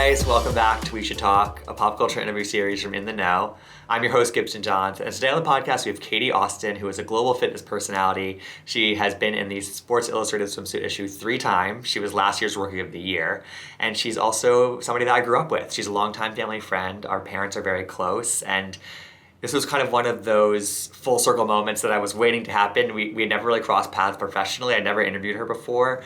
guys, welcome back to We Should Talk, a pop culture interview series from In the Know. I'm your host, Gibson Johns, and today on the podcast we have Katie Austin, who is a global fitness personality. She has been in the Sports Illustrated Swimsuit Issue 3 times. She was last year's Rookie of the Year, and she's also somebody that I grew up with. She's a longtime family friend. Our parents are very close, and this was kind of one of those full circle moments that I was waiting to happen. We had never really crossed paths professionally. I'd never interviewed her before.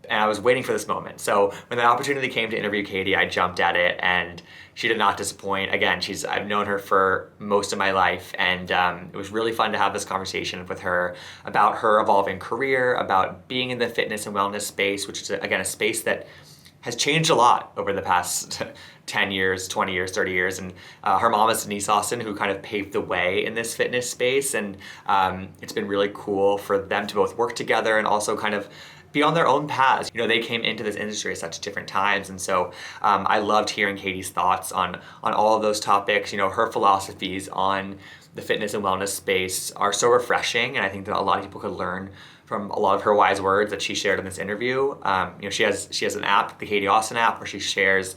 And I was waiting for this moment. So when the opportunity came to interview Katie, I jumped at it, and she did not disappoint. Again, I've known her for most of my life, and it was really fun to have this conversation with her about her evolving career, about being in the fitness and wellness space, which is, again, a space that has changed a lot over the past 10 years, 20 years, 30 years. And her mom is Denise Austin, who kind of paved the way in this fitness space. And it's been really cool for them to both work together and also kind of be on their own paths. You know, they came into this industry at such different times. And so I loved hearing Katie's thoughts on all of those topics. You know, her philosophies on the fitness and wellness space are so refreshing. And I think that a lot of people could learn from a lot of her wise words that she shared in this interview. You know, she has an app, the Katie Austin app, where she shares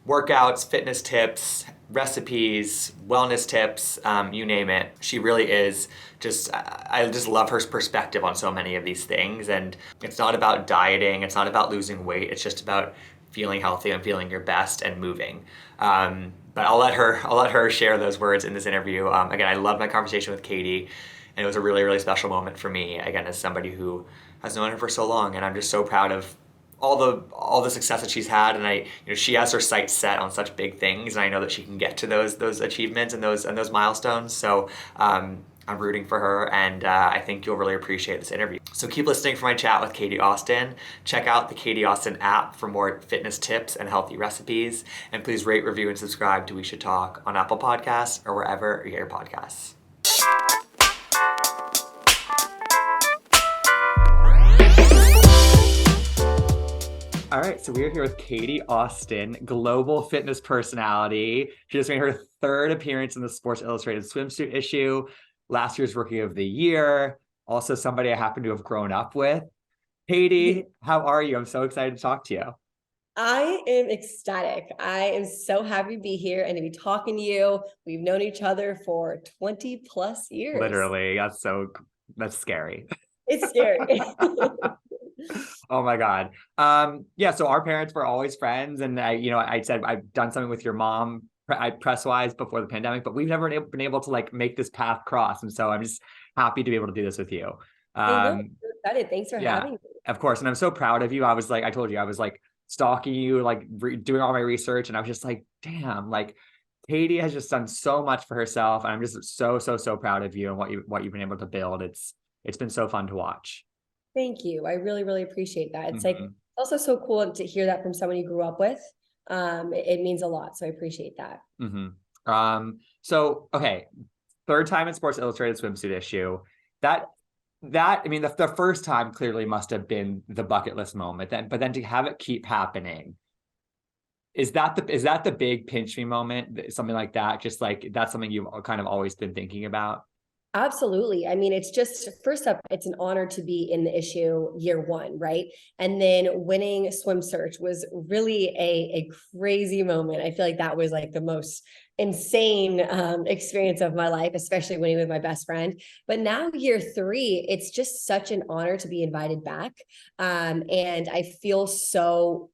workouts, fitness tips, recipes, wellness tips, you name it. She really is I just love her perspective on so many of these things. And it's not about dieting, it's not about losing weight, it's just about feeling healthy and feeling your best and moving. But I'll let her share those words in this interview. Again, I loved my conversation with Katie, and it was a really, really special moment for me, again, as somebody who has known her for so long. And I'm just so proud of all the success that she's had, and she has her sights set on such big things, and I know that she can get to those achievements and those milestones. So I'm rooting for her, and I think you'll really appreciate this interview. So keep listening for my chat with Katie Austin. Check out the Katie Austin app for more fitness tips and healthy recipes, and please rate, review, and subscribe to We Should Talk on Apple Podcasts or wherever you get your podcasts. All right, so we are here with Katie Austin, global fitness personality. She just made her third appearance in the Sports Illustrated Swimsuit Issue, last year's Rookie of the Year, also somebody I happen to have grown up with. Katie, how are you? I'm so excited to talk to you. I am ecstatic. I am so happy to be here and to be talking to you. We've known each other for 20 plus years. Literally, that's scary. It's scary. Oh my God. Yeah, so our parents were always friends, and I said I've done something with your mom press-wise before the pandemic, but we've never been able to make this path cross, and so I'm just happy to be able to do this with you. I'm so excited. Thanks for having me. Of course, and I'm so proud of you. I told you I was stalking you, doing all my research, and I was just damn, Katie has just done so much for herself, and I'm just so proud of you and what you've been able to build. It's been so fun to watch. Thank you. I really, really appreciate that. It's also so cool to hear that from someone you grew up with. It means a lot. So I appreciate that. So, okay. Third time in Sports Illustrated Swimsuit Issue. The first time clearly must have been the bucket list moment, but then to have it keep happening. Is that the big pinch me moment? Something like that? Just that's something you've kind of always been thinking about? Absolutely. I mean, it's just, first up, it's an honor to be in the issue year one, right? And then winning Swim Search was really a crazy moment. I feel like that was the most insane experience of my life, especially winning with my best friend. But now year three, it's just such an honor to be invited back. And I feel so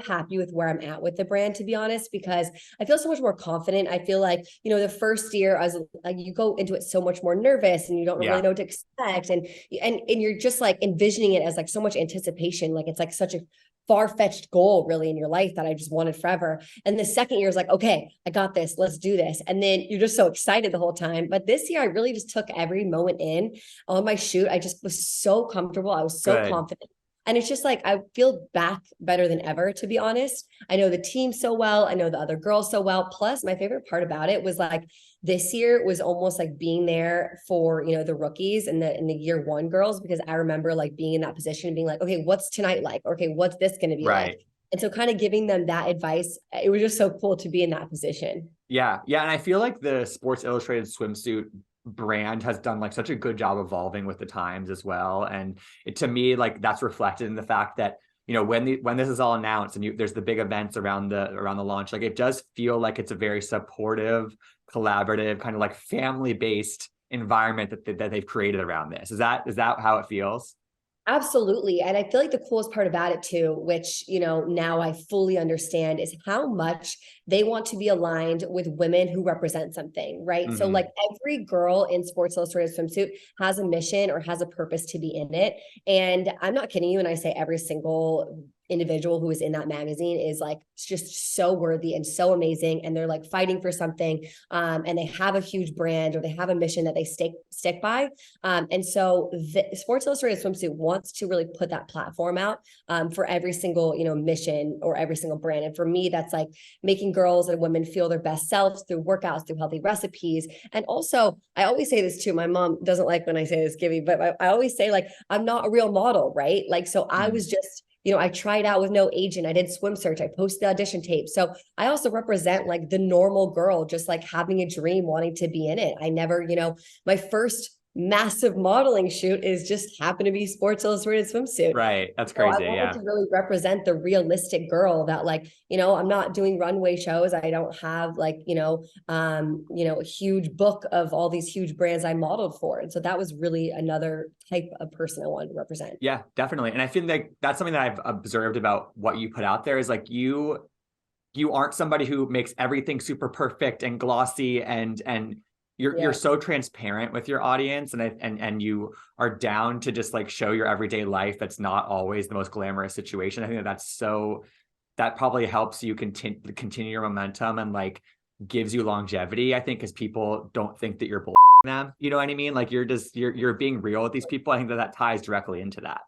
happy with where I'm at with the brand, to be honest, because I feel so much more confident. I feel the first year I was you go into it so much more nervous and you don't really know what to expect. And you're just envisioning it as so much anticipation. It's such a far-fetched goal really in your life that I just wanted forever. And the second year is okay, I got this, let's do this. And then you're just so excited the whole time. But this year I really just took every moment in on my shoot. I just was so comfortable. I was so confident. And it's just I feel back better than ever, to be honest. I know the team so well. I know the other girls so well. Plus my favorite part about it was this year was almost being there for, the rookies and the year one girls, because I remember being in that position and being okay, what's tonight like? Okay, what's this going to be like? And so kind of giving them that advice, it was just so cool to be in that position. Yeah. Yeah. And I feel the Sports Illustrated Swimsuit brand has done such a good job evolving with the times as well. And to me, that's reflected in the fact that when this is all announced and there's the big events around the launch, like it does feel like it's a very supportive, collaborative, kind of like family-based environment that they've created around this. Is that how it feels? Absolutely. And I feel like the coolest part about it too, which, now I fully understand, is how much they want to be aligned with women who represent something, right? So like every girl in Sports Illustrated Swimsuit has a mission or has a purpose to be in it. And I'm not kidding you when I say every single individual who is in that magazine is like just so worthy and so amazing, and they're like fighting for something, and they have a huge brand or they have a mission that they stick by, and so the Sports Illustrated Swimsuit wants to really put that platform out, for every single mission or every single brand. And for me, that's like making girls and women feel their best selves through workouts, through healthy recipes. And also, I always say this too, my mom doesn't like when I say this, Gibby, but I always say, like, I'm not a real model, right? Like, so I was just, I tried out with no agent. I did swim search. I posted the audition tape. So I also represent like the normal girl, just like having a dream, wanting to be in it. I never, my first massive modeling shoot is just happened to be Sports Illustrated Swimsuit. Right. That's So crazy. I wanted to really represent the realistic girl that, like, I'm not doing runway shows. I don't have like, a huge book of all these huge brands I modeled for. And so that was really another type of person I wanted to represent. Yeah, definitely. And I feel like that's something that I've observed about what you put out there is like you aren't somebody who makes everything super perfect and glossy, and you're so transparent with your audience, and you are down to just like show your everyday life that's not always the most glamorous situation. I think that probably helps you continue your momentum and like gives you longevity, I think, because people don't think that you're them. You know what I mean? Like you're being real with these people. I think that ties directly into that.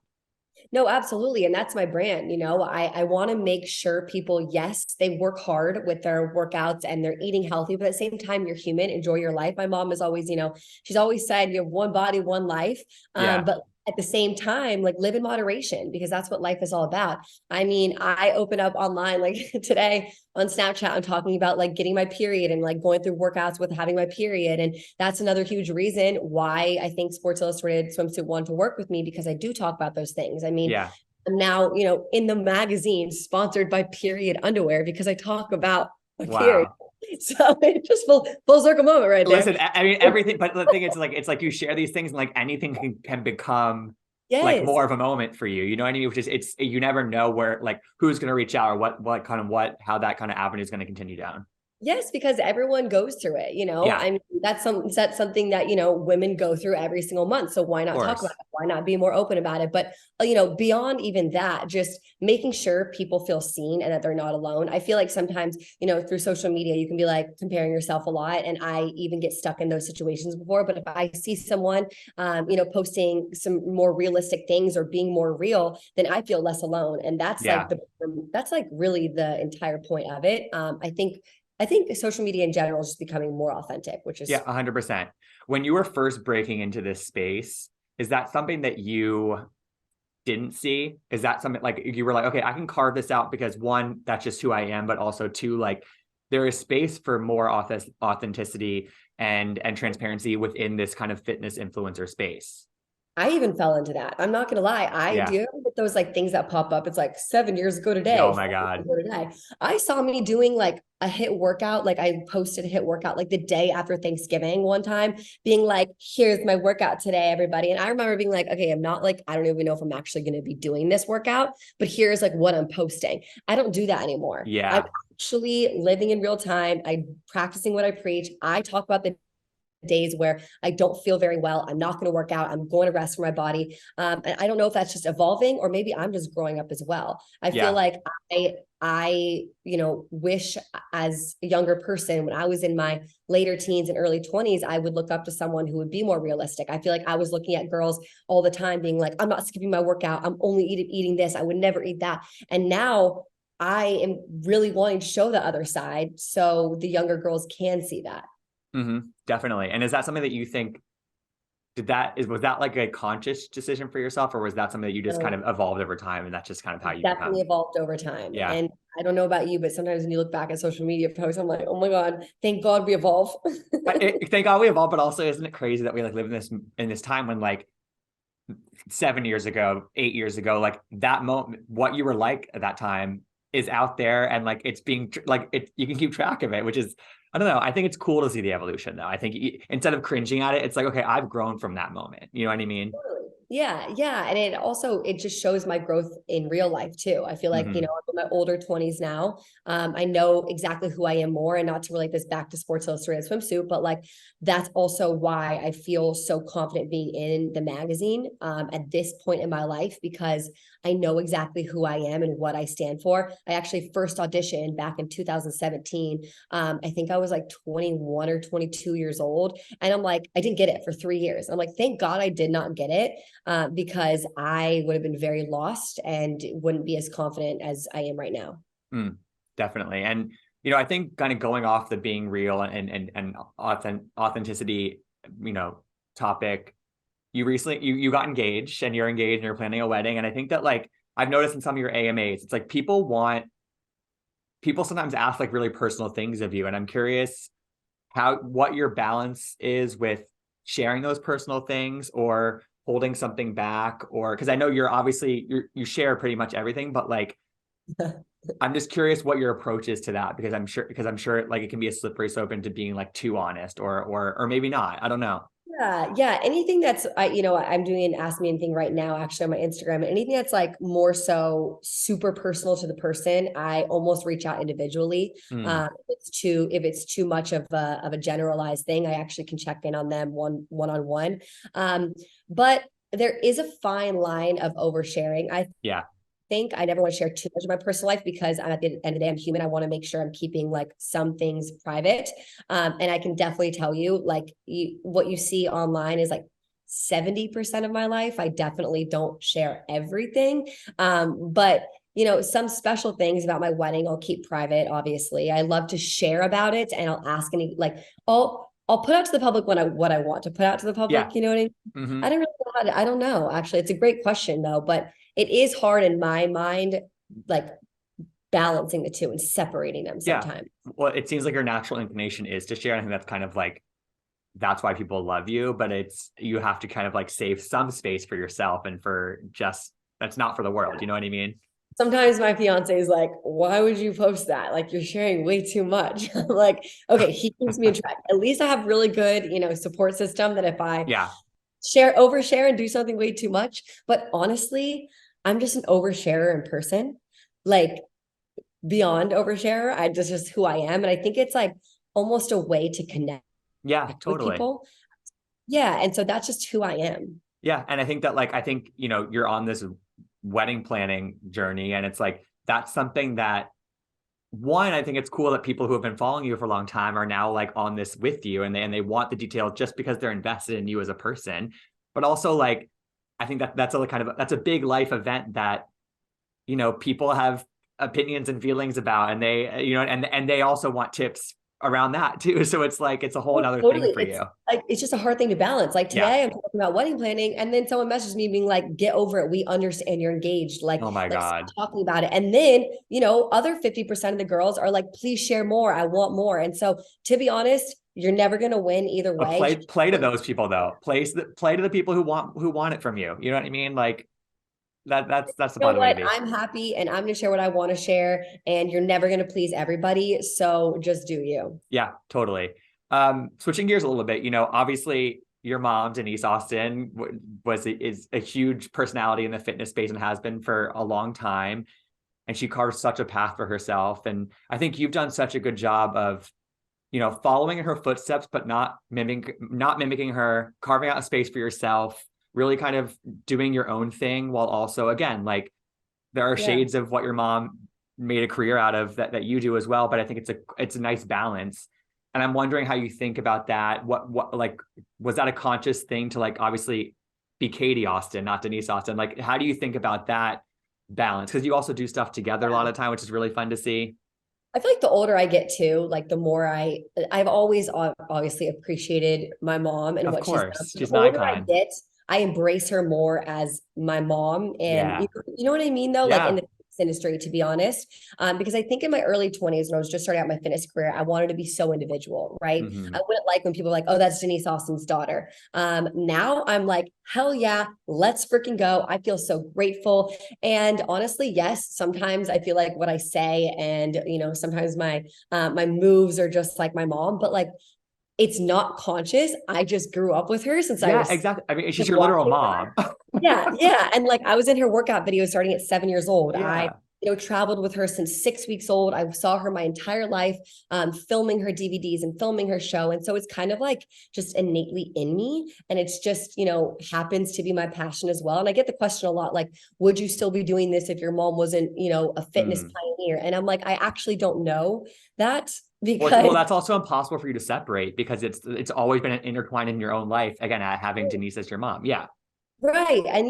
No, absolutely. And that's my brand. I want to make sure people, yes, they work hard with their workouts and they're eating healthy, but at the same time, you're human, enjoy your life. My mom is always, she's always said you have one body, one life. But at the same time, like, live in moderation, because that's what life is all about. I mean, I open up online, like today on Snapchat, I'm talking about like getting my period and like going through workouts with having my period. And that's another huge reason why I think Sports Illustrated Swimsuit wanted to work with me, because I do talk about those things. I mean, I'm now, in the magazine sponsored by Period Underwear, because I talk about my period. So it just full circle moment right there. Listen, I mean, everything, but the thing is, like, it's like you share these things and like anything can become like more of a moment for you. You know what I mean? Which is, you never know where, like, who's going to reach out or how that kind of avenue is going to continue down. Yes, because everyone goes through it, I mean, that's something that, women go through every single month. So why not talk about it? Why not be more open about it? But, beyond even that, just making sure people feel seen and that they're not alone. I feel like sometimes, through social media, you can be like comparing yourself a lot. And I even get stuck in those situations before. But if I see someone, posting some more realistic things or being more real, then I feel less alone. And that's like really the entire point of it. I think social media in general is just becoming more authentic, which is 100%. When you were first breaking into this space, is that something that you didn't see? Is that something like you were like, okay, I can carve this out because one, that's just who I am, but also two, like there is space for more authenticity and transparency within this kind of fitness influencer space? I even fell into that. I'm not gonna lie. I do with those like things that pop up. It's like 7 years ago today. Oh my God. I saw me doing like a HIIT workout. Like I posted a HIIT workout like the day after Thanksgiving one time, being like, here's my workout today, everybody. And I remember being like, okay, I'm not like, I don't even know if I'm actually going to be doing this workout, but here's like what I'm posting. I don't do that anymore. I'm actually living in real time. I'm practicing what I preach. I talk about the days where I don't feel very well. I'm not going to work out. I'm going to rest for my body. And I don't know if that's just evolving or maybe I'm just growing up as well. I feel like I wish as a younger person, when I was in my later teens and early 20s, I would look up to someone who would be more realistic. I feel like I was looking at girls all the time being like, I'm not skipping my workout. I'm only eating this. I would never eat that. And now I am really wanting to show the other side so the younger girls can see that. Definitely. And is that something that you think was that like a conscious decision for yourself, or was that something that you just kind of evolved over time and that's just kind of how you definitely evolved over time? And I don't know about you, but sometimes when you look back at social media posts, I'm like, oh my God, thank God we evolve. Thank God we evolve, but also isn't it crazy that we like live in this time when like 7 years ago, 8 years ago, like that moment, what you were like at that time is out there, and like it's being like it, you can keep track of it, which is, I don't know. I think it's cool to see the evolution though. I think instead of cringing at it, it's like, okay, I've grown from that moment. You know what I mean? Totally. Yeah, yeah. And it also, it just shows my growth in real life too. I feel like, Mm-hmm. I'm in my older 20s now. I know exactly who I am more, and not to relate this back to Sports Illustrated Swimsuit, but like that's also why I feel so confident being in the magazine at this point in my life, because I know exactly who I am and what I stand for. I actually first auditioned back in 2017. I think I was like 21 or 22 years old. And I'm like, I didn't get it for 3 years. I'm like, thank God I did not get it, because I would have been very lost and wouldn't be as confident as I am right now. Definitely. And I think kind of going off the being real and authenticity, topic, you got engaged, and you're engaged and you're planning a wedding. And I think that, like, I've noticed in some of your AMAs, it's like people sometimes ask like really personal things of you. And I'm curious what your balance is with sharing those personal things or holding something back, or because I know you share pretty much everything, but like I'm just curious what your approach is to that, because I'm sure like it can be a slippery slope into being like too honest, or maybe not. I don't know. Yeah, yeah. Anything that's I'm doing an Ask Me Anything right now, actually, on my Instagram. Anything that's like more so super personal to the person, I almost reach out individually. Mm, If it's too much of a generalized thing, I actually can check in on them one on one. But there is a fine line of oversharing. I yeah. think I never want to share too much of my personal life, because I'm, at the end of the day, I'm human. I want to make sure I'm keeping like some things private. And I can definitely tell you, like, what you see online is like 70% of my life. I definitely don't share everything. But some special things about my wedding, I'll keep private. Obviously, I love to share about it, and I'll ask any, like, I'll put out to the public what I want to put out to the Yeah. public. You know what I mean? Mm-hmm. I don't really know I don't know. Actually, it's a great question though, but it is hard in my mind, like balancing the two and separating them Yeah. sometimes. Well, it seems like your natural inclination is to share. I think that's kind of like, that's why people love you, but you have to kind of like save some space for yourself, and for just, that's not for the world. You know what I mean? Sometimes my fiance is like, why would you post that? Like, you're sharing way too much. I'm like, okay, he keeps me in track. At least I have really good, support system, that if I Yeah. overshare and do something way too much. But honestly, I'm just an oversharer in person. Like, beyond overshare. Just who I am. And I think it's like almost a way to connect Yeah, with totally. people. Yeah. And so that's just who I am. Yeah. And I think that, like, you're on this wedding planning journey, and it's like, that's something that, one, I think it's cool that people who have been following you for a long time are now like on this with you, and they want the detail just because they're invested in you as a person. But also, like, I think that that's a big life event that, people have opinions and feelings about, and they, and they also want tips around that too. So it's like, it's a whole Oh, other thing totally. for It's you. like, it's just a hard thing to balance. Like Yeah. today I'm talking about wedding planning, and then someone messaged me being like, get over it. We understand you're engaged. Like, Oh my stop God. talking about it. And then, other 50% of the girls are like, please share more. I want more. And so, to be honest, you're never going to win either But way. play to those people though. Play to the people who want it from you. You know what I mean? Like, that's the You know way to what? be. I'm happy, and I'm going to share what I want to share. And you're never going to please everybody. So just do you. Yeah, totally. Switching gears a little bit, obviously your mom, Denise Austin, is a huge personality in the fitness space and has been for a long time. And she carved such a path for herself. And I think you've done such a good job of, following in her footsteps, but not mimicking her, carving out a space for yourself, really kind of doing your own thing, while also, again, like, there are Yeah. shades of what your mom made a career out of that you do as well. But I think it's a nice balance. And I'm wondering how you think about that. What like, was that a conscious thing to, like, obviously be Katie Austin, not Denise Austin? Like, how do you think about that balance? Because you also do stuff together a lot of the time, which is really fun to see. I feel like the older I get too, like the more I've always obviously appreciated my mom and Of what she's done. course, The she's an older I icon. get, I embrace her more as my mom. And Yeah. you know what I mean though? Like in Yeah. the industry, to be honest. Because I think in my early 20s, when I was just starting out my fitness career, I wanted to be so individual, right? Mm-hmm. I wouldn't like when people are like, oh, that's Denise Austin's daughter. Now I'm like, hell yeah, let's freaking go. I feel so grateful. And honestly, yes, sometimes I feel like what I say and, sometimes my moves are just like my mom, but like, it's not conscious. I just grew up with her since I Yeah, was exactly. I mean, she's like your literal watching. mom. Yeah, yeah. And like I was in her workout videos starting at 7 years old. I, Yeah. traveled with her since 6 weeks old. I saw her my entire life, filming her DVDs and filming her show. And so it's kind of like just innately in me. And it's just, happens to be my passion as well. And I get the question a lot, like, would you still be doing this if your mom wasn't, a fitness Mm. pioneer? And I'm like, I actually don't know that Well, because that's also impossible for you to separate because it's always been intertwined in your own life. Again, having Denise as your mom. Yeah. right. And,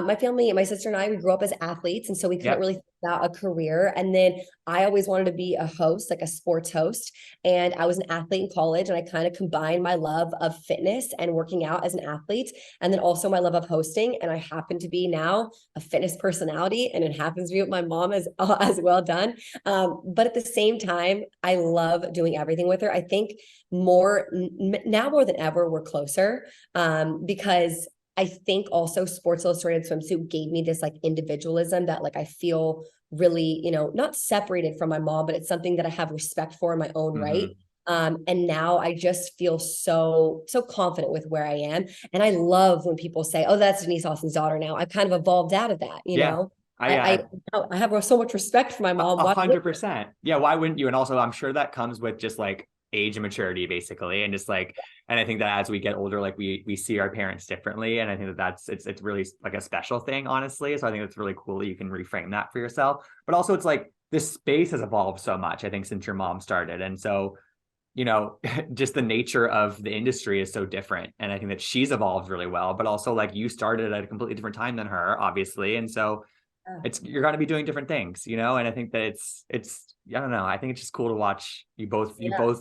my family, my sister and I, we grew up as athletes. And so we couldn't Yep. really think about a career. And then I always wanted to be a host, like a sports host. And I was an athlete in college. And I kind of combined my love of fitness and working out as an athlete. And then also my love of hosting. And I happen to be now a fitness personality. And it happens to be what my mom is as well done. But at the same time, I love doing everything with her. I think now more than ever, we're closer because I think also Sports Illustrated Swimsuit gave me this like individualism that like I feel really, not separated from my mom, but it's something that I have respect for in my own right. Mm-hmm. And now I just feel so confident with where I am. And I love when people say, oh, that's Denise Austin's daughter now. I've kind of evolved out of that, Yeah. I, I, I I have so much respect for my mom. A Why hundred wouldn't percent. Yeah, why wouldn't you? And also, I'm sure that comes with just like age and maturity, basically, and just like, and I think that as we get older, like we see our parents differently, and I think that it's really like a special thing, honestly. So I think it's really cool that you can reframe that for yourself. But also, it's like this space has evolved so much, I think, since your mom started, and so just the nature of the industry is so different, and I think that she's evolved really well. But also, like you started at a completely different time than her, obviously, and so you're going to be doing different things, and I think that it's I don't know, I think it's just cool to watch you both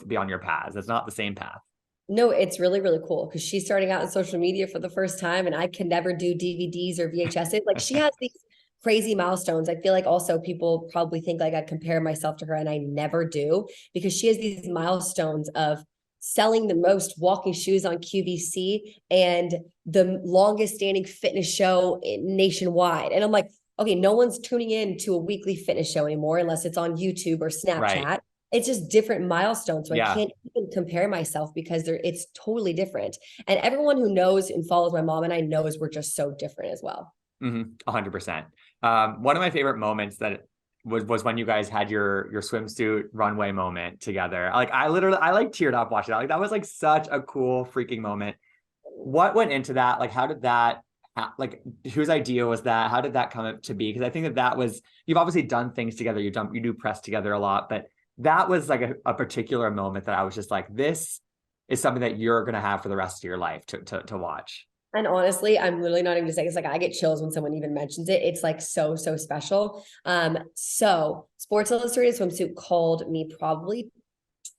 be on your paths. It's not the same path. No, it's really, really cool because she's starting out in social media for the first time, and I can never do DVDs or VHSs. Like she has these crazy milestones. I feel like also people probably think like I compare myself to her, and I never do because she has these milestones of selling the most walking shoes on QVC and the longest standing fitness show nationwide. And I'm like, okay, no one's tuning in to a weekly fitness show anymore unless it's on YouTube or Right. Snapchat. It's just different milestones. So I Yeah. can't even compare myself because it's totally different. And everyone who knows and follows my mom and I knows we're just so different as well. 100%. One of my favorite moments that was when you guys had your swimsuit runway moment together. Like I like teared up watching that. Like that was like such a cool freaking moment. What went into that? Like how did that like whose idea was that? How did that come up to be? Because I think that was, you've obviously done things together. You do press together a lot, but that was like a particular moment that I was just like, this is something that you're gonna have for the rest of your life to watch. And honestly, I'm literally not even saying it's like I get chills when someone even mentions it. It's like so special. So Sports Illustrated Swimsuit called me probably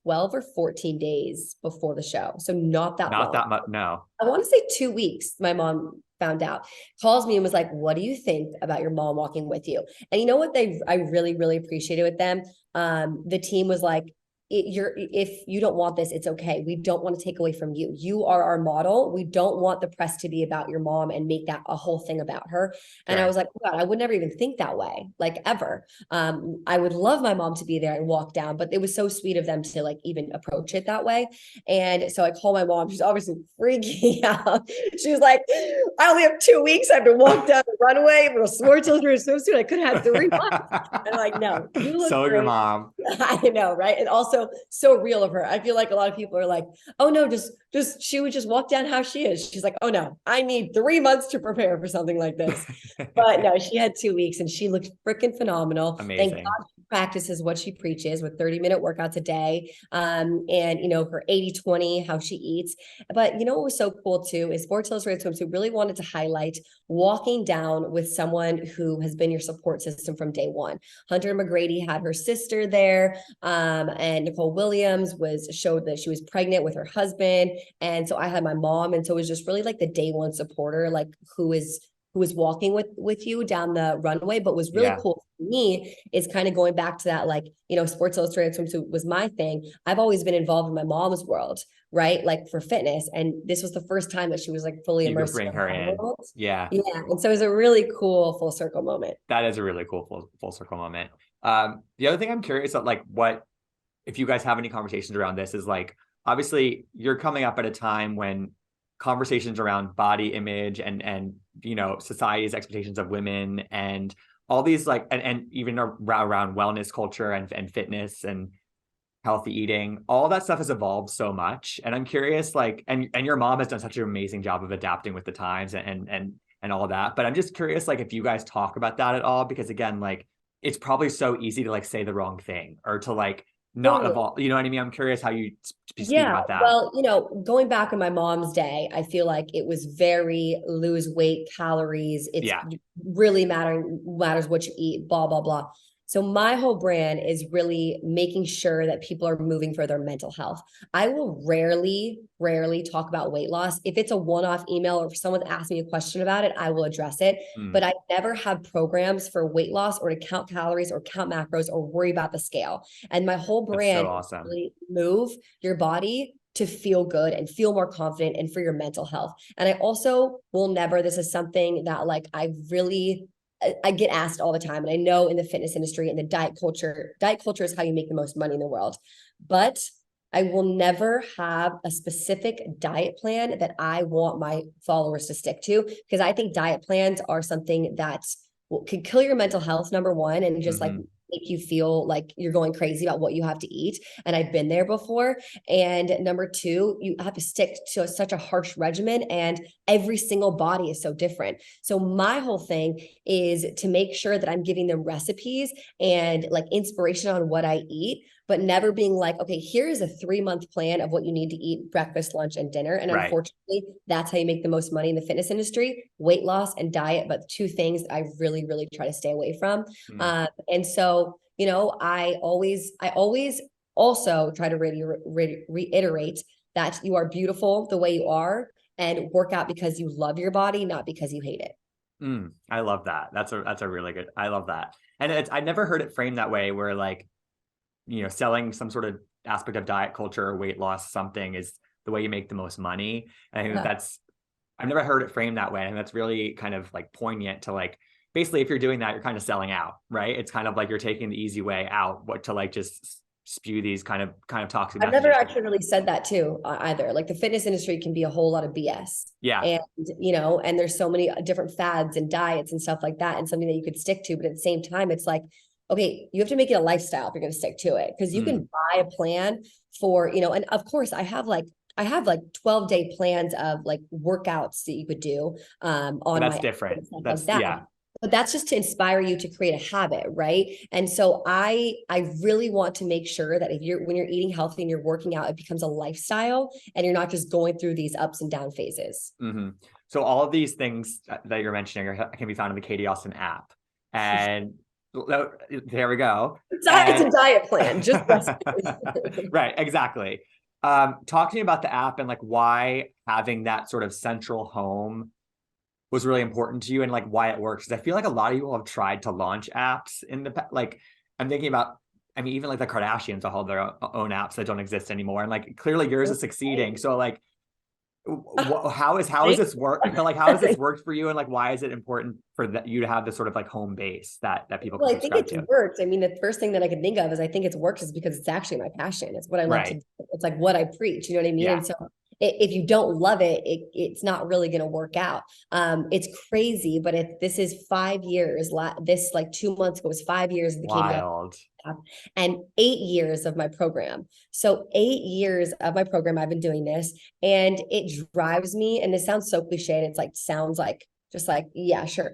12 or 14 days before the show. So not that Not long. that much, no. I want to say 2 weeks, my mom found out, calls me and was like, what do you think about your mom walking with you? And you know what I really, really appreciated with them? The team was like, if you don't want this, it's okay. We don't want to take away from you. You are our model. We don't want the press to be about your mom and make that a whole thing about her. And I Sure. was like, oh God, I would never even think that way, like ever. I would love my mom to be there and walk down, but it was so sweet of them to like even approach it that way. And so I call my mom. She's obviously freaking out. She was like, I only have 2 weeks. I have to walk down the runway with a Sports Illustrated swimsuit. I could have 3 months. I'm like, no, you look So your great. mom. I know, right? And also so real of her. I feel like a lot of people are like, oh no, just she would just walk down how she is. She's like, oh no, I need 3 months to prepare for something like this. But no, she had 2 weeks and she looked freaking phenomenal. Thank Amazing. God she practices what she preaches with 30-minute workouts a day. And her 80-20, how she eats. But what was so cool too is Sports Illustrated Swimsuit really wanted to highlight walking down with someone who has been your support system from day one. Hunter McGrady had her sister there, and Nicole Williams showed that she was pregnant with her husband, and so I had my mom, and so it was just really like the day one supporter, like who is who was walking with you down the runway. But was really Yeah. cool for me is kind of going back to that, like, you know, Sports Illustrated Swimsuit was my thing. I've always been involved in my mom's world, right? Like for fitness. And this was the first time that she was like fully You could immersed bring in her my in. world. Yeah. Yeah. And so it was a really cool full circle moment. That is a really cool full circle moment. The other thing I'm curious about, like, what if you guys have any conversations around this, is like, obviously you're coming up at a time when conversations around body image and you know, society's expectations of women and all these, like, and even around wellness culture and fitness and healthy eating, all that stuff has evolved so much. And I'm curious, like, and your mom has done such an amazing job of adapting with the times and all that. But I'm just curious, like, if you guys talk about that at all, because again, like, it's probably so easy to like say the wrong thing or to like not Totally. evolve. You know what I mean? I'm curious how you speak Yeah, about that. well, you know, going back in my mom's day, I feel like it was very lose weight, calories. It's Yeah. really matters what you eat, blah, blah, blah. So my whole brand is really making sure that people are moving for their mental health. I will rarely talk about weight loss. If it's a one-off email or if someone asks me a question about it, I will address it. Mm, But I never have programs for weight loss or to count calories or count macros or worry about the scale. And my whole that's so brand is awesome. really move your body to feel good and feel more confident and for your mental health. And I also will never, this is something that like I get asked all the time. And I know in the fitness industry and the diet culture is how you make the most money in the world. But I will never have a specific diet plan that I want my followers to stick to, because I think diet plans are something that can kill your mental health, number one, and just like Mm-hmm. make you feel like you're going crazy about what you have to eat. And I've been there before. And number two, you have to stick to such a harsh regimen, and every single body is so different. So my whole thing is to make sure that I'm giving them recipes and like inspiration on what I eat, but never being like, okay, here's a 3-month plan of what you need to eat breakfast, lunch, and dinner. And Right. unfortunately, that's how you make the most money in the fitness industry: weight loss and diet, but two things I really try to stay away from. Mm. And so, you know, I always also try to reiterate that you are beautiful the way you are, and work out because you love your body, not because you hate it. I love that. That's a really good. I love that. And I never heard it framed that way, where like, you know, selling some sort of aspect of diet culture or weight loss something is the way you make the most money. And I think Yeah. that's, I've never heard it framed that way. And that's really kind of like poignant to like, basically, if you're doing that, you're kind of selling out, right? It's kind of like you're taking the easy way out, what to like just spew these kind of toxic I've never messages. actually really said that too, either. Like the fitness industry can be a whole lot of BS. Yeah. And, you know, and there's so many different fads and diets and stuff like that, and something that you could stick to. But at the same time, it's like, okay, you have to make it a lifestyle if you're going to stick to it. Because you Mm. can buy a plan for, you know, and of course I have like 12-day plans of like workouts that you could do But on that's my app different. and stuff like That's, that. yeah. But that's just to inspire you to create a habit, right? And so I really want to make sure that if you're when you're eating healthy and you're working out, it becomes a lifestyle and you're not just going through these ups and down phases. Mm-hmm. So all of these things that you're mentioning can be found in the Katie Austin app. And there we go. It's And a diet plan, just recipes. right, exactly. Talk to me about the app and like why having that sort of central home was really important to you and like why it works. Because I feel like a lot of people have tried to launch apps in the like, I'm thinking about, I mean, even like the Kardashians all have their own apps that don't exist anymore. And like clearly yours is succeeding. So like how is this work? But like how has this worked for you, and like why is it important for you to have this sort of like home base that people can Well, I think subscribe it's to? worked. I mean, the first thing that I can think of is I think it's worked is because it's actually my passion. It's what I love to Right. do. It's like what I preach, you know what I mean? Yeah. And so if you don't love it, it's not really going to work out. It's crazy, but this is 5 years. This like 2 months ago was 5 years of the Katie Wild. and 8 years of my program. So 8 years of my program, I've been doing this, and it drives me. And this sounds so cliche, and it's like sounds like just like, yeah, sure.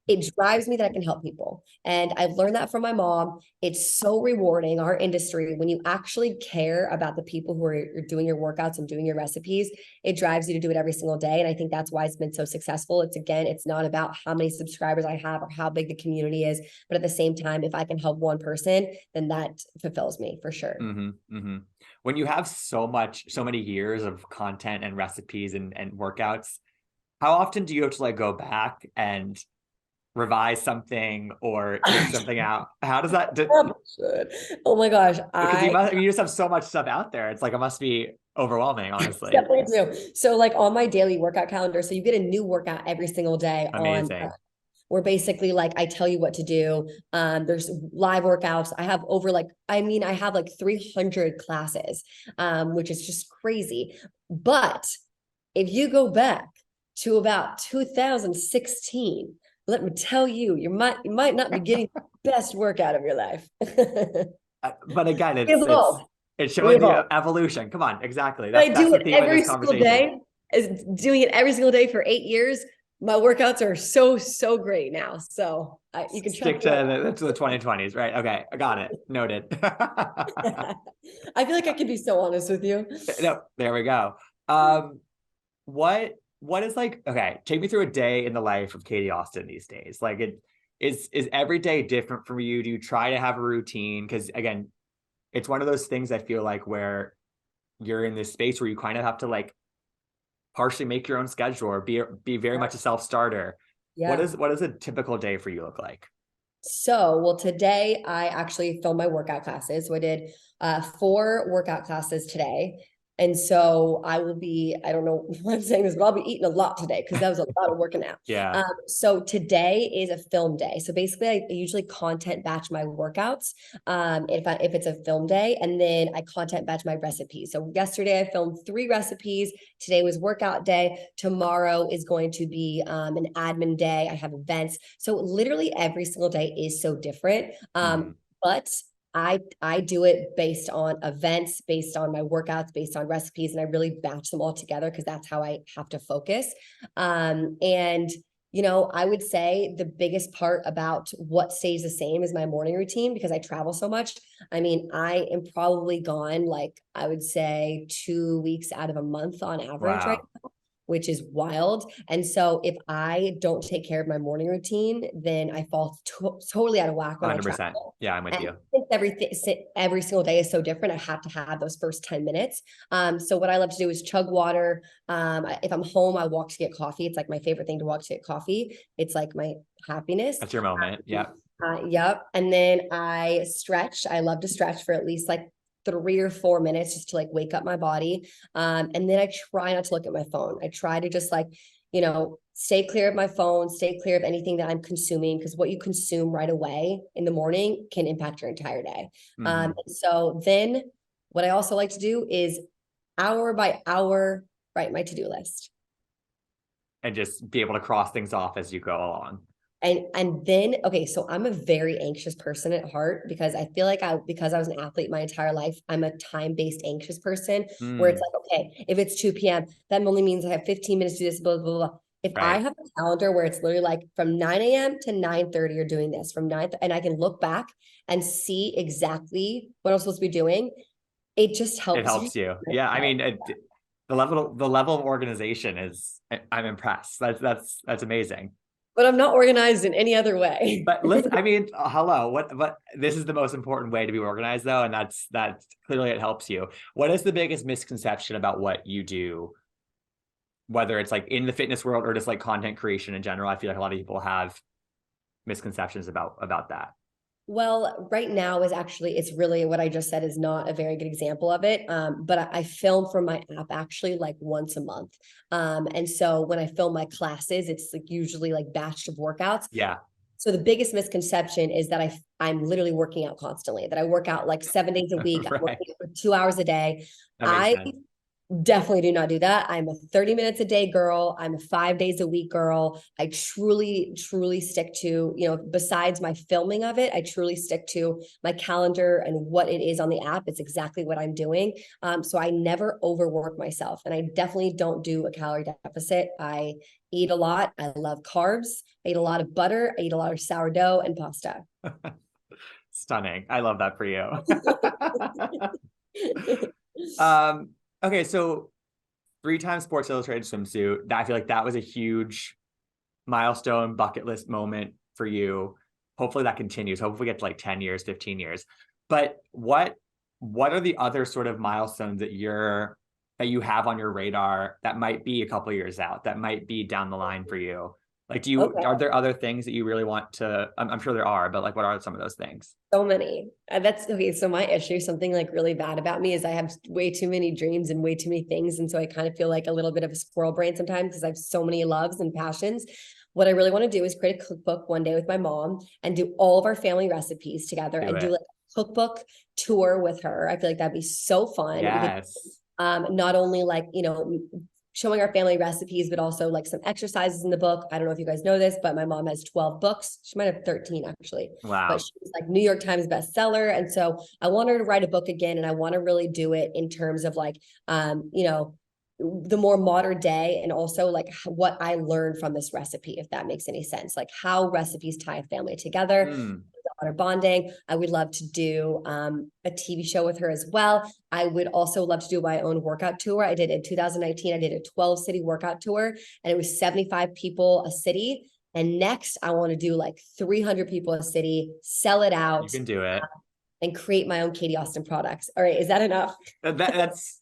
It drives me that I can help people. And I've learned that from my mom. It's so rewarding, our industry, when you actually care about the people who are doing your workouts and doing your recipes, it drives you to do it every single day. And I think that's why it's been so successful. It's not about how many subscribers I have or how big the community is. But at the same time, if I can help one person, then that fulfills me for sure. Mm-hmm, mm-hmm. When you have so many years of content and recipes and workouts, how often do you have to like go back and revise something or take something out? How does that Probably should. Oh my gosh, because you I must, I mean, you just have so much stuff out there. It's like it must be overwhelming, honestly. definitely do. So like on my daily workout calendar, so you get a new workout every single day on Amazing. where basically like I tell you what to do. There's live workouts. I have over like, I mean, I have like 300 classes, which is just crazy. But if you go back to about 2016, let me tell you, you might not be getting the best workout of your life. But again, We evolved. it's We showing the evolved. evolution. Come on, exactly. I That's do the it theme of every this single conversation. day. Is doing it every single day for 8 years. My workouts are so great now. So you can check Stick to the 2020s, right? Okay, I got it. Noted. I feel like I can be so honest with you. No, there we go. Um, what is like, okay, take me through a day in the life of Katie Austin these days. Like is every day different for you? Do you try to have a routine? Because again, it's one of those things I feel like where you're in this space where you kind of have to like partially make your own schedule or be very much a self-starter. Yeah. What does a typical day for you look like? So, well, today I actually filmed my workout classes. So I did 4 workout classes today. And so I will be, I don't know why I'm saying this, but I'll be eating a lot today because that was a lot of working out. Yeah. So today is a film day. So basically I usually content batch my workouts if it's a film day, and then I content batch my recipes. So yesterday I filmed 3 recipes. Today was workout day. Tomorrow is going to be an admin day. I have events. So literally every single day is so different. But I do it based on events, based on my workouts, based on recipes, and I really batch them all together because that's how I have to focus. And I would say the biggest part about what stays the same is my morning routine because I travel so much. I mean, I am probably gone like I would say 2 weeks out of a month on average, right? Wow. Which is wild. And so if I don't take care of my morning routine, then I fall totally out of whack when I 100%. travel. Yeah, I'm with And you. since every single day is so different, I have to have those first 10 minutes. So what I love to do is chug water. If I'm home, I walk to get coffee. It's like my favorite thing to walk to get coffee. It's like my happiness. That's your moment. Yeah. Yep. And then I stretch. I love to stretch for at least like 3 or 4 minutes just to like wake up my body. And then I try not to look at my phone. I try to just like, stay clear of my phone, stay clear of anything that I'm consuming, because what you consume right away in the morning can impact your entire day. So then what I also like to do is hour by hour write my to-do list. And just be able to cross things off as you go along. And then okay, so I'm a very anxious person at heart because I feel like because I was an athlete my entire life, I'm a time-based anxious person where it's like, okay, if it's 2 p.m., that only means I have 15 minutes to do this, blah, blah, blah. If I Right. have a calendar where it's literally like from 9 a.m. to 9:30, you're doing this from 9, and I can look back and see exactly what I'm supposed to be doing, it just It helps you. helps you. Yeah. I mean, the level of organization is, I'm impressed. That's amazing. But I'm not organized in any other way. But listen, I mean, hello. What this is the most important way to be organized, though, and that's clearly it helps you. What is the biggest misconception about what you do, whether it's like in the fitness world or just like content creation in general? I feel like a lot of people have misconceptions about that. Well, right now it's really what I just said is not a very good example of it. But I film from my app actually like once a month. And so when I film my classes, it's like usually like batched of workouts. Yeah. So the biggest misconception is that I'm literally working out constantly, that I work out like 7 days a week. I'm Right. working out for 2 hours a day. That makes I sense. definitely do not do that. I'm a 30 minutes a day girl. I'm a 5 days a week girl. I truly stick to, besides my filming of it, I truly stick to my calendar and what it is on the app. It's exactly what I'm doing. So I never overwork myself, and I definitely don't do a calorie deficit. I eat a lot. I love carbs. I eat a lot of butter. I eat a lot of sourdough and pasta. Stunning. I love that for you. um, okay, so 3 times Sports Illustrated swimsuit. I feel like that was a huge milestone bucket list moment for you. Hopefully that continues. Hopefully we get to like 10 years, 15 years. But what are the other sort of milestones that you're that you have on your radar that might be a couple of years out, that might be down the line for you? Like, are there other things that you really want to, I'm sure there are, but like, what are some of those things? So many. That's okay. So my issue, something like really bad about me is I have way too many dreams and way too many things. And so I kind of feel like a little bit of a squirrel brain sometimes because I have so many loves and passions. What I really want to do is create a cookbook one day with my mom and do all of our family recipes together and do like a cookbook tour with her. I feel like that'd be so fun. Yes. Not only like, showing our family recipes, but also like some exercises in the book. I don't know if you guys know this, but my mom has 12 books. She might have 13 actually. Wow. But she's like New York Times bestseller. And so I want her to write a book again. And I want to really do it in terms of like, the more modern day and also like what I learned from this recipe, if that makes any sense, like how recipes tie a family together. Daughter bonding. I would love to do a TV show with her as well. I would also love to do my own workout tour. I did in 2019, I did a 12-city workout tour and it was 75 people a city. And next I want to do like 300 people a city, sell it out. You can do it. And create my own Katie Austin products. All right. Is that enough? That's,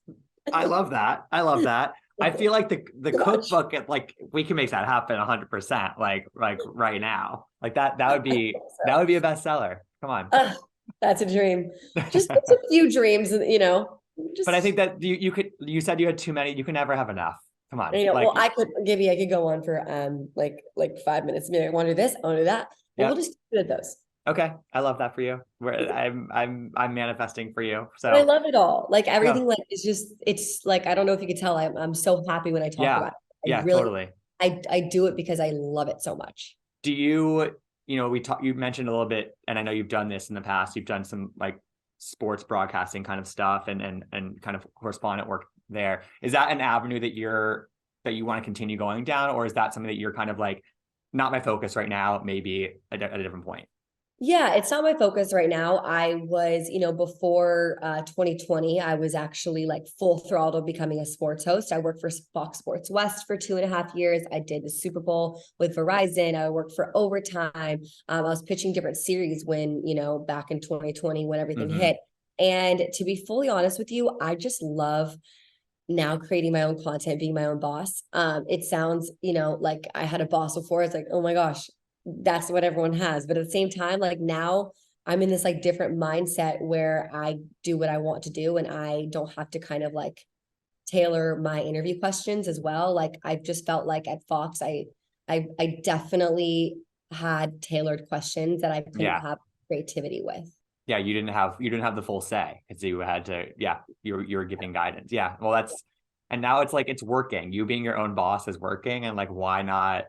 I love that. I love that. I feel like the cookbook, like we can make that happen 100%, like right now. Like that would be that would be a bestseller. Come on. That's a dream. Just a few dreams, But I think that you said you had too many. You can never have enough. Come on. Well, I could go on for like 5 minutes. Maybe I want to do this, I want to do that. Well, we'll just do those. Okay. I love that for you. I'm manifesting for you. So I love it all. Like everything, like it's like, I don't know if you could tell, I'm so happy when I talk about it. Totally. I do it because I love it so much. Do you mentioned a little bit, and I know you've done this in the past, you've done some like sports broadcasting kind of stuff and kind of correspondent work there. Is that an avenue that you want to continue going down? Or is that something that you're kind of like, not my focus right now, maybe at a different point? Yeah, it's not my focus right now. I was, before 2020, I was actually like full throttle becoming a sports host. I worked for Fox Sports West for 2.5 years. I did the Super Bowl with Verizon. I worked for Overtime. I was pitching different series when, back in 2020, when everything hit. And to be fully honest with you, I just love now creating my own content, being my own boss. It sounds, like I had a boss before. It's like, oh my gosh, that's what everyone has. But at the same time, like now I'm in this like different mindset where I do what I want to do and I don't have to kind of like tailor my interview questions as well. Like I just felt like at Fox, I definitely had tailored questions that I couldn't have creativity with. Yeah, you didn't have the full say because you had to, you were giving guidance. Yeah. Well, and now it's like, it's working. You being your own boss is working. And like, why not?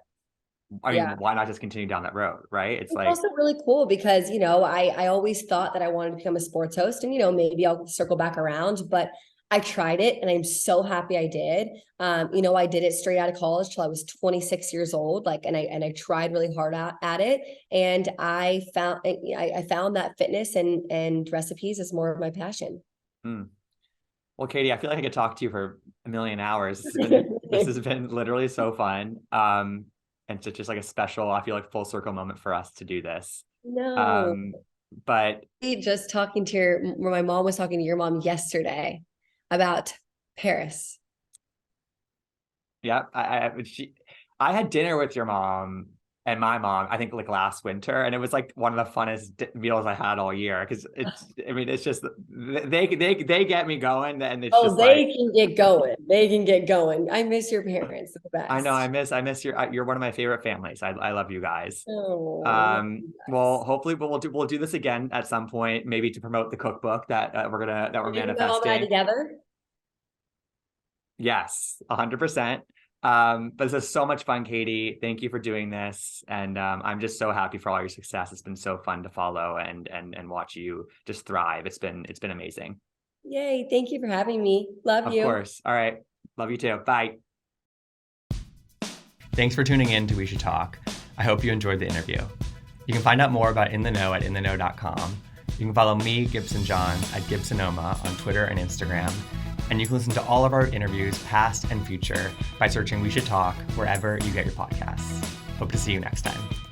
I mean, why not just continue down that road, right? It's like also really cool because, I always thought that I wanted to become a sports host and, maybe I'll circle back around, but I tried it and I'm so happy I did. I did it straight out of college till I was 26 years old. Like, and I tried really hard at it. And I found that fitness and recipes is more of my passion. Well, Katie, I feel like I could talk to you for a million hours. This has been literally so fun. And it's just like a special, I feel like full circle moment for us to do this. No. But just talking to my mom was talking to your mom yesterday about Paris. Yeah. I had dinner with your mom and my mom, I think like last winter, and it was like one of the funnest meals I had all year because it's just they get me going and it's just can get going. They can get going. I miss your parents. The best. I know. I miss you're one of my favorite families. I love you guys. Oh, well, hopefully we'll do this again at some point, maybe to promote the cookbook that we're manifesting. Mom and I together. Yes, 100%. But this is so much fun, Katie. Thank you for doing this. And I'm just so happy for all your success. It's been so fun to follow and watch you just thrive. It's been amazing. Yay. Thank you for having me. Love you. Of course. All right. Love you too. Bye. Thanks for tuning in to We Should Talk. I hope you enjoyed the interview. You can find out more about In The Know at intheknow.com. You can follow me, Gibson Johns, at Gibsonoma on Twitter and Instagram. And you can listen to all of our interviews, past and future, by searching We Should Talk wherever you get your podcasts. Hope to see you next time.